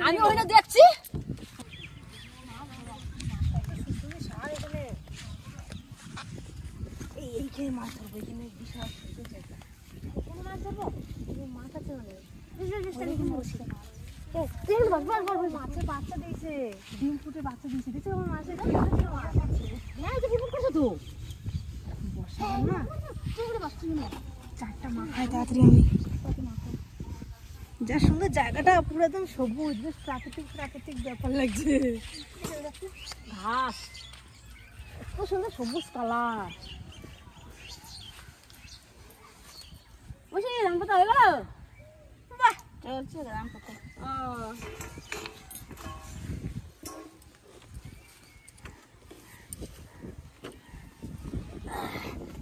আমি ওইটা দেখছি এইখানে মাছ ধরবো, এখানে বিশাল জায়গা, এখানে মাছ ধরবো, মাছ আছে মাছের বাচ্চা দিয়েছে, ডিম ফুটে বাচ্চা দিয়েছে, দেখছো মাছের হ্যাঁ ডিম করছো তো বর্ষা না চারটা মাখায় তাড়াতাড়ি আমি যা সুন্দর জায়গাটা পুরো একদম সবুজ, বেশ প্রাকৃতিক প্রাকৃতিক ব্যাপার লাগছে। ঘাস এত সুন্দর সবুজ কালার। বসে রাম পাতা হয়ে গেল, বাহ চলছে রাম পাতা।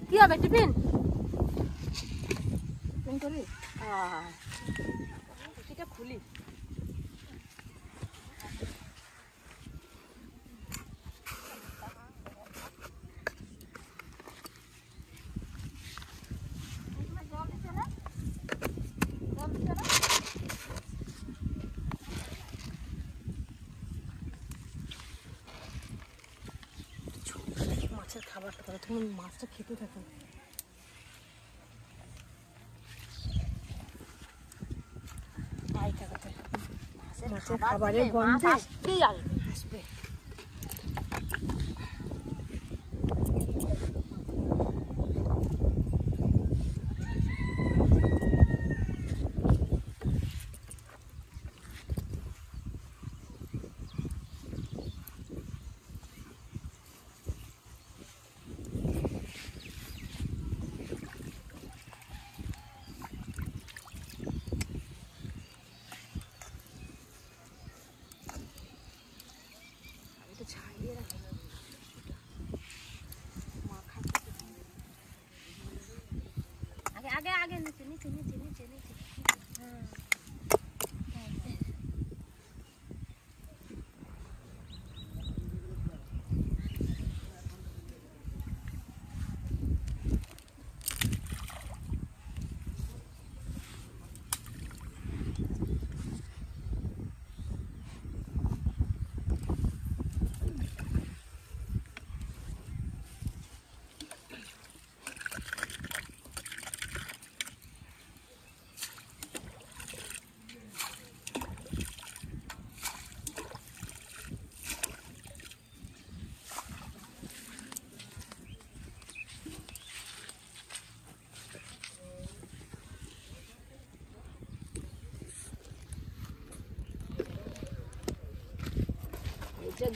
কি হবে টিফিন করি? সেটা খুলি মাছের খাবারটা তাহলে তুমি মাছটা খেতে থাকো। মাছের খাবারের গন্ধে আসবে। आगे आगे नीचे नीचे नीचे नीचे नीचे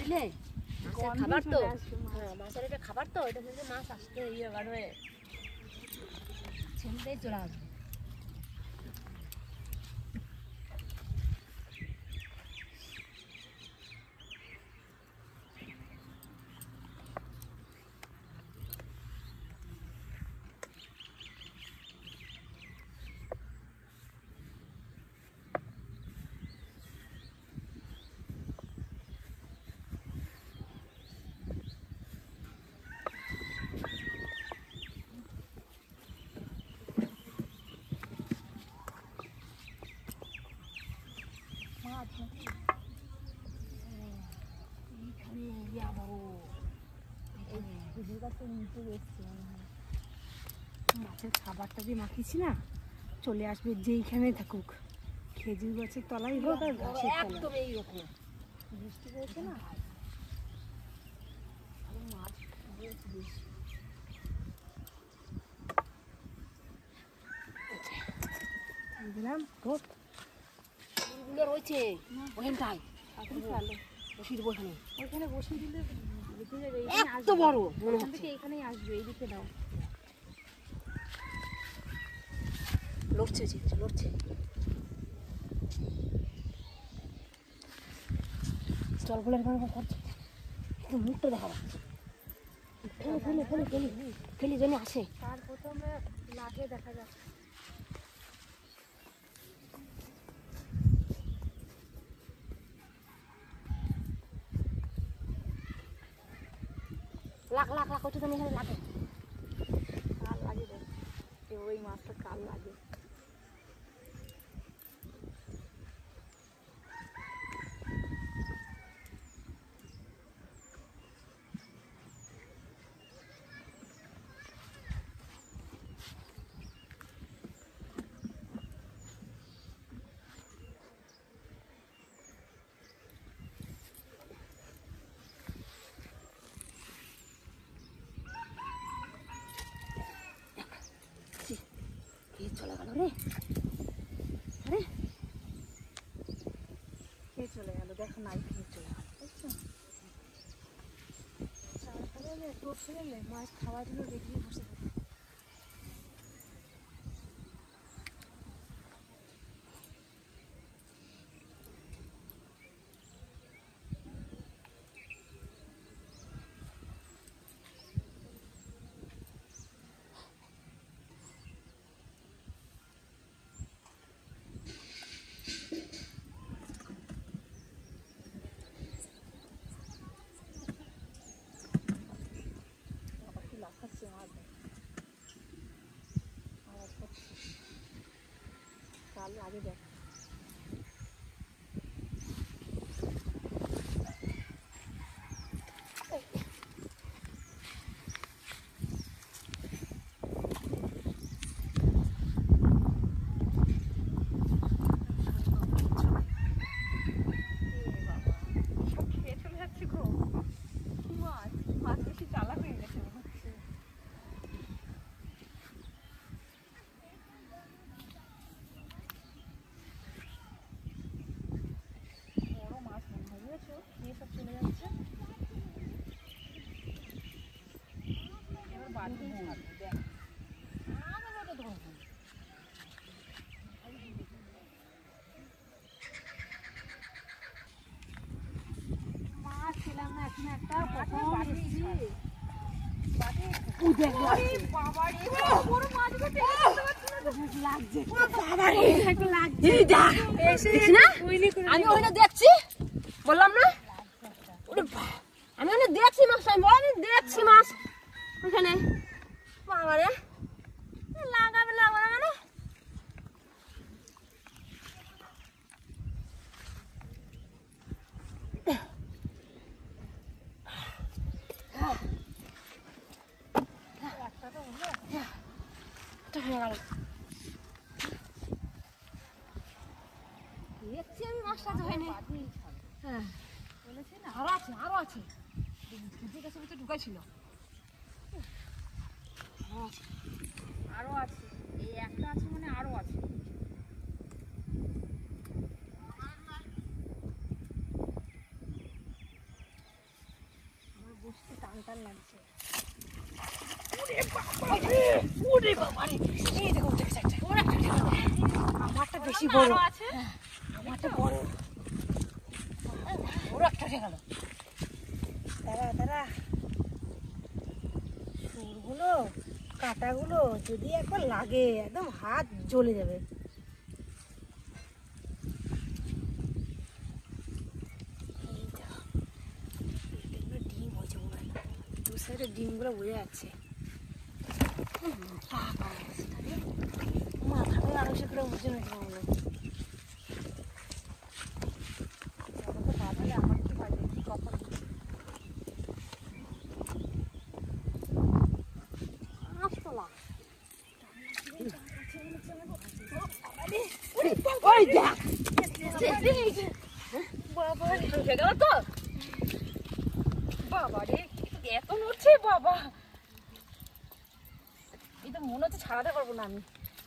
দিলে মাছের খাবার তো, হ্যাঁ মাছের এটা খাবার তো, এটা থেকে মাছ আসতে ইয়ে বাড়বে, ছেলেটাই চলে আসবে। মাছের খাবারটা দিয়ে মাখিয়েছি না, চলে আসবে যেইখানে থাকুক, খেজুর গাছের তলায় হোক আর গাছের তলায়। এইরকম বৃষ্টি পড়ছে না, মাছ দিলাম হোক রয়েছে ওখানটায়, বসিয়ে দেবো ওখানে, ওইখানে বসিয়ে দিলে এত বড় মনে হচ্ছে এখানেই আসবে। এইদিকে দাও, লড়ছে লড়ছে, জলগুলো এরকম করছে। মুখটা দেখা যাচ্ছে। ফেলি জন্য আসে। তার প্রথমে লাগে দেখা যাচ্ছে। লাখ ওটা তো এখানে লাগে। কাল লাগে রে, ওই মাছটা কাল লাগে। চলে গেল রে। আরে কে চলে গেল দেখো, নাই কে চলে গেল বুঝছো। তোর ছেলে মাছ খাওয়ার জন্য রেডি বসে থাকে। কাল আগে দেখ আমি ওখানে দেখছি, বললাম না আমি ওখানে দেখছি মাছ, আমি বলি দেখছি মাছ ওখানে। বাবারে লাগাবে মানে দেখছি আমি মাছটা তো হয়নি। হ্যাঁ আরো আছে ঢুকাইছিল। আরো আছে, এই একটা আছে মানে আরো আছে। আমার বসতে টান টান লাগছে। আমারটা বেশি বড় আছে, আমারটা বড় একটা গেল। দাঁড়া সুরগুলো কাঁটাগুলো যদি একবার লাগে একদম হাত জ্বলে যাবে। ডিম হয়েছে মনে হয়, দু সাইডে ডিমগুলো বোঝা যাচ্ছে। মাথাটা আরো সে করে বুঝে নাকি মনে হয়। আমার কি বাজে কি কখন এত নড়ছে বাবা, এই তো মনে হচ্ছে ছাড়াতে পারবো না আমি।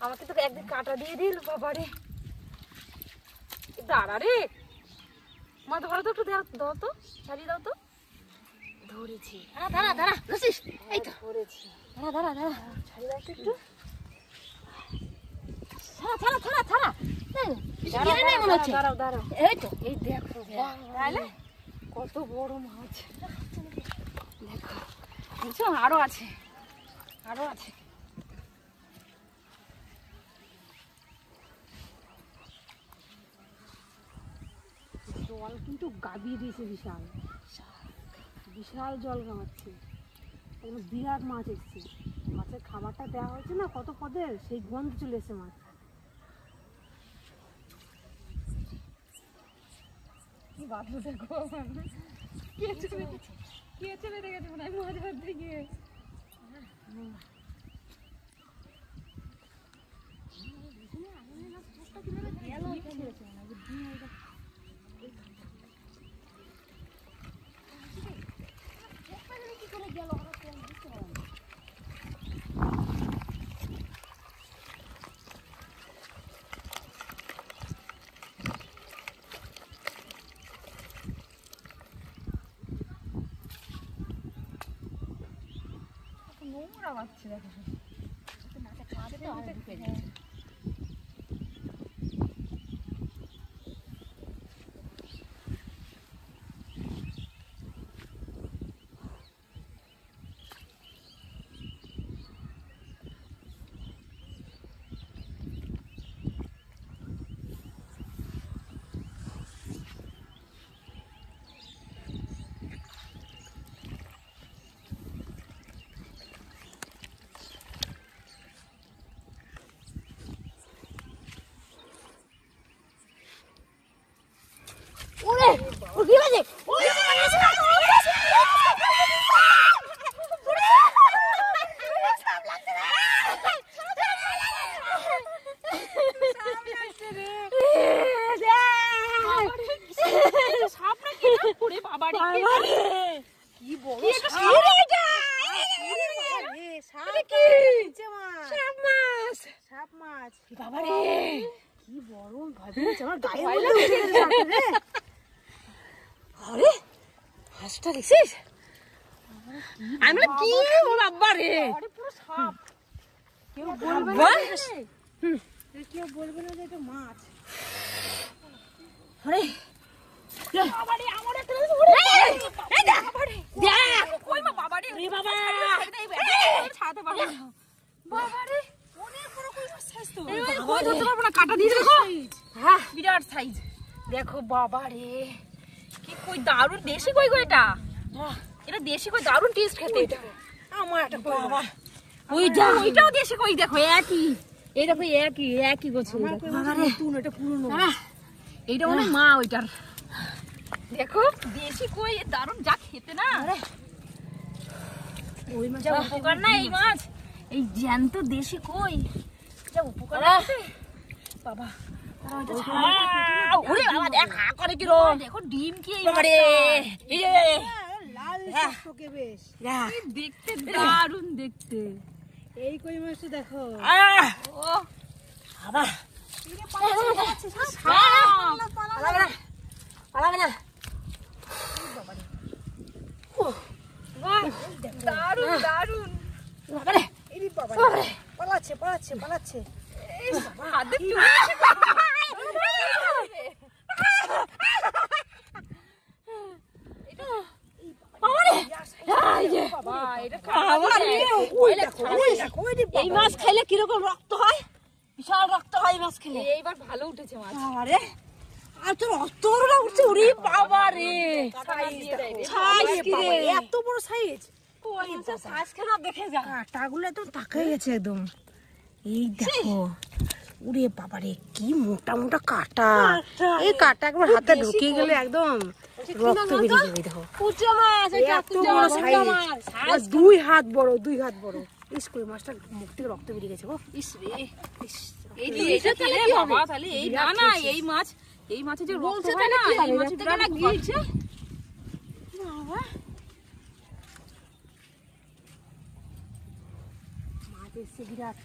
আমাকে তো একদিন কাটা দিয়ে দিল বাবা রে। দাঁড়া রে মা, ধরো তো একটু দাও তো, ছাড়িয়ে দাও তো। ধরেছি। দাঁড়া ধরছিস? এই তো ধরেছি। দাঁড়া ছাড়িয়ে দাও একটু। ছাড়া দাঁড়াও, এই দেখো তাহলে কত বড় মাছ দেখো, বুঝছো আরো আছে, আরো আছে। জল কিন্তু গাবিয়ে দিয়েছে, বিশাল বিশাল জল গামাচ্ছে, বিরাট মাছ এসছে। মাছের খাবারটা দেওয়া হয়েছে না কত পদের, সেই গন্ধ চলে এসছে মাছ। কি বাঁধলো দেখো, কেঁচে বেঁধে গেছে মনে হয় মাছ ধরতে গিয়ে। নোংরা পাচ্ছে দেখো, হাঁসটা দেখছিস? আমি কি বাবা রে, পুরো সাপ। কেউ বলবে না যে এটা মাছ। আরে বাবারে, আমার একটা এই দেখ দেখ, কই মা বাবারে, রে বাবা ছাড়তে পারবো না। বাবারে অনেক বড় কই মাছ সাইজ তো, এই কই ধরতে পারবো না, কাটা দিয়ে দেখো। হ্যাঁ বিরাট সাইজ দেখো। বাবারে কি কই দারুণ দেশি কই গো, এটা এটা দেশি কই, দারুণ টেস্ট খেতে। আমার একটা বাবা ওইটাও দেশি কই দেখো, একই এই দেখো, একই গোছল। নতুন, এটা পুরনো, এইটা মনে মা ওইটার। দেখো দেশি কই দারুণ যা খেতে না, ওই মাছ যা উপকার না, এই মাছ এই জ্যান্ত দেশি কই যা উপকার বাবা। ওরে বাবা দেখ হা করে কি রকম, দেখো ডিম কি বাবারে, এই যে লাল টকটকে বেশ দেখতে দারুণ দেখতে। এই কই মাছটা দেখো, ও বাবা দারুণ দারুণ বাবারে, এই বাবা পালাচ্ছে পালাচ্ছে পালাচ্ছে। এই মাছ খাইলে কিরকম রক্ত হয়, বিশাল রক্ত হয় মাছ খেলে। এইবার ভালো উঠেছে মাছ, আর তোর অত বড় উঠছে, ওরে বাবা রে, এত বড় সাইজ। দেখে যা কাটাগুলো তো তাকাই গেছে একদম। এই দেখো ওরে বাবারে কি মোটা মোটা কাটা, এই কাটা একবার হাতে ঢুকিয়ে গেলে একদম রক্ত বেরিয়ে যাবে। দেখো কুচো মাছ, এত বড় সাইজ, 2 হাত বড়, 2 হাত বড়। ইস কই মাছটা মুখ থেকে রক্ত বেরিয়ে গেছে গো। ইস রে, এইটা তাহলে বাবা, তাহলে এই না না এই মাছ, এই মাছে যে রক্ত হয় না, এই মাছে থেকে না গিলছে বাবা। মাছ এসে বিরাট,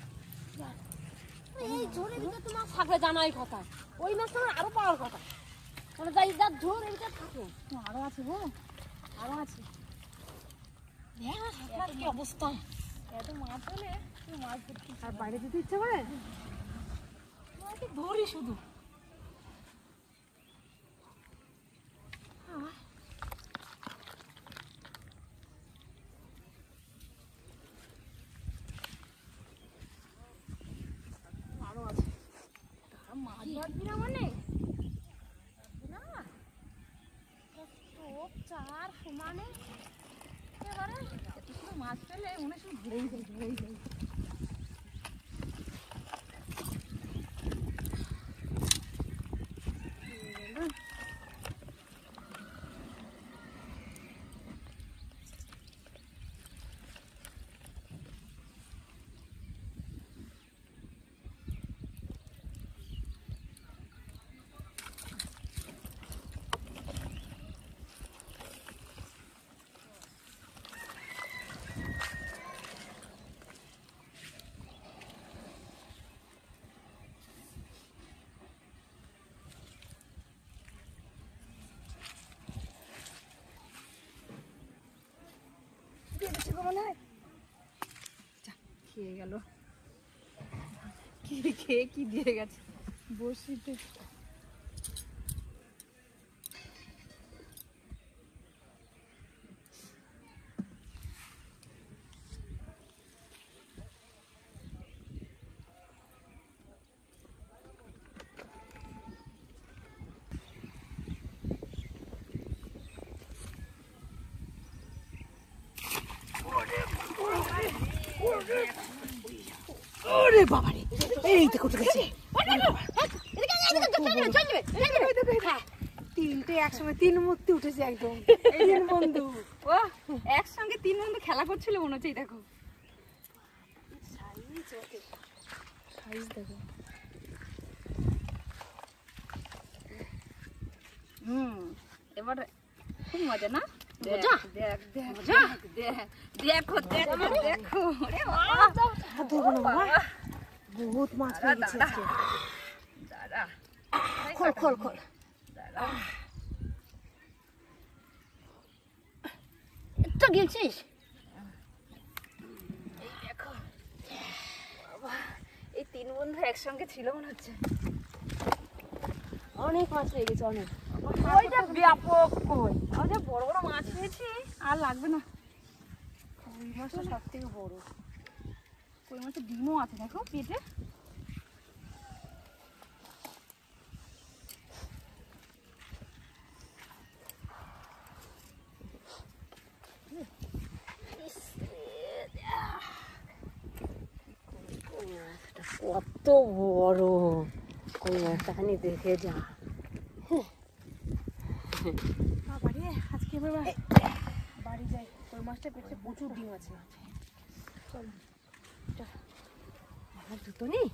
এই ঝোরের ভিতরে তো মাছ থাকলে জানাই কথা, ওই মাছটা আরো পাওয়ার কথা, মানে যাই যা ঝোর এর ভিতরে থাকে। আরো আছে গো, আরো আছে। কি অবস্থা, এত মাছ হলে মাছ ধরতে আর বাইরে যেতে ইচ্ছে করে, ধরি শুধু। চার সমানে এবারে একটু মাছ পেলে মনে শুধু ঘুরেই যায় খেয়ে গেল খেয়ে কি দিয়ে গেছে বসিতে ওরে বাবা রে, এই দেখো তো গেছে তিনটে একসঙ্গে, তিন মূর্তি উঠেছে একদম। তিন বন্ধু, ও একসঙ্গে তিন বন্ধু খেলা করছিল মনে হচ্ছে। দেখো সাইজ দেখো। এবার খুব মজা না? মজা? দেখ মজা? দেখো দেখো হাত ধরবো না বাবা, বহুত মাছ পেয়ে গেছে আজকে। খোল খোল খোল। তো গেছিস? দেখো বাবা, এই তিন বন্ধু একসঙ্গে ছিল মনে হচ্ছে। অনেক মাছ পেয়ে গেছে, অনেক। ওইটা ব্যাপক কই, আর যে বড় বড় মাছ পেয়েছি আর লাগবে না। ওই মাছটা সব থেকে বড়। ওই মাছের ডিমও আছে দেখো পেটে। কত বড় কই মাছটাখানি দেখে যা। বাবারে, আজকে এবার বাড়ি যাই। কই মাছটা পেটে প্রচুর ডিম আছে। চল, আমার জুতো নেই।